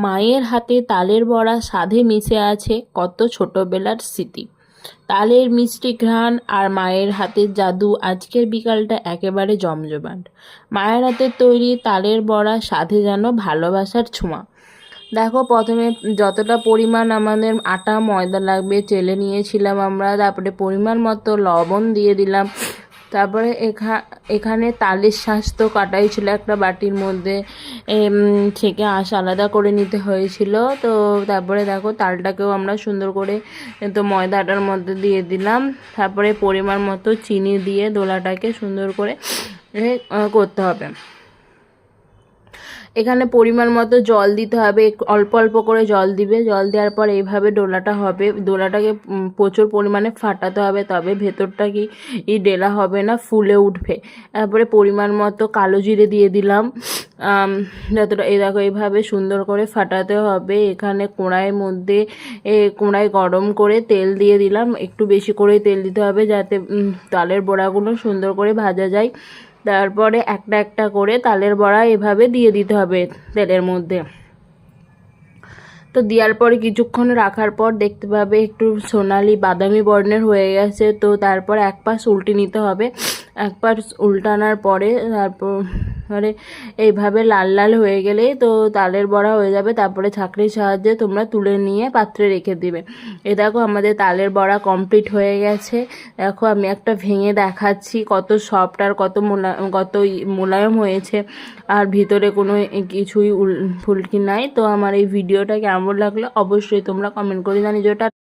মায়ের হাতে তালের বড়া স্বাদে মিশে আছে কত ছোটবেলার স্মৃতি। তালের মিষ্টি ঘ্রাণ আর মায়ের হাতের জাদু, আজকের বিকালটা একেবারে জমজমাট। মায়ের হাতের তৈরি তালের বড়া স্বাদে যেন ভালোবাসার ছোঁয়া। দেখো, প্রথমে যতটা পরিমাণ আমাদের আটা ময়দা লাগবে চেলে নিয়েছিলাম আমরা, তারপরে পরিমাণ মতো লবণ দিয়ে দিলাম। তারপরে এখানে তালের শাঁস তো কাটাই ছিল একটা বাটির মধ্যে, ছেঁকে আলাদা করে নিতে হয়েছিল। তো তারপরে দেখো, তালটাকেও আমরা সুন্দর করে তো ময়দা আটার মধ্যে দিয়ে দিলাম। তারপরে পরিমাণ মতো চিনি দিয়ে দোলাটাকে সুন্দর করে করতে হবে। এখানে পরিমাণ মতো জল দিতে হবে, অল্প অল্প করে জল দিবে। জল দেওয়ার পর এইভাবে ডোলাটা হবে। ডোলাটাকে প্রচুর পরিমাণে ফাটাতে হবে, তবে ভেতরটা কি ডেলা হবে না, ফুলে উঠবে। তারপরে পরিমাণ মতো কালো জিরে দিয়ে দিলাম। যতটা এই দেখো, এইভাবে সুন্দর করে ফাটাতে হবে। এখানে কড়াইয়ের মধ্যে কড়াই গরম করে তেল দিয়ে দিলাম। একটু বেশি করে তেল দিতে হবে যাতে তালের বড়াগুলো সুন্দর করে ভাজা যায়। তারপরে একটা একটা করে তালের বড়া এভাবে দিয়ে দিতে হবে তেলের মধ্যে। তো দেওয়ার পরে কিছুক্ষণ রাখার পর দেখতে পাবে একটু সোনালি বাদামি বর্ণের হয়ে গেছে। তো তারপর এক পাশ উল্টে নিতে হবে। এক পাশ উল্টানোর পরে তারপরে এইভাবে লাল লাল হয়ে গেলেই তো তালের বড়া হয়ে যাবে। তারপরে ছাঁকনির সাহায্যে তোমরা তুলে নিয়ে পাত্রে রেখে দিবে। এ দেখো, আমাদের তালের বড়া কমপ্লিট হয়ে গেছে। দেখো, আমি একটা ভেঙে দেখাচ্ছি কত সফট আর কত মোলায়েম হয়েছে, আর ভিতরে কোনো কিছুই ফুলকি নাই। তো আমার এই ভিডিওটা কেমন লাগলো অবশ্যই তোমরা কমেন্ট করে জানিও।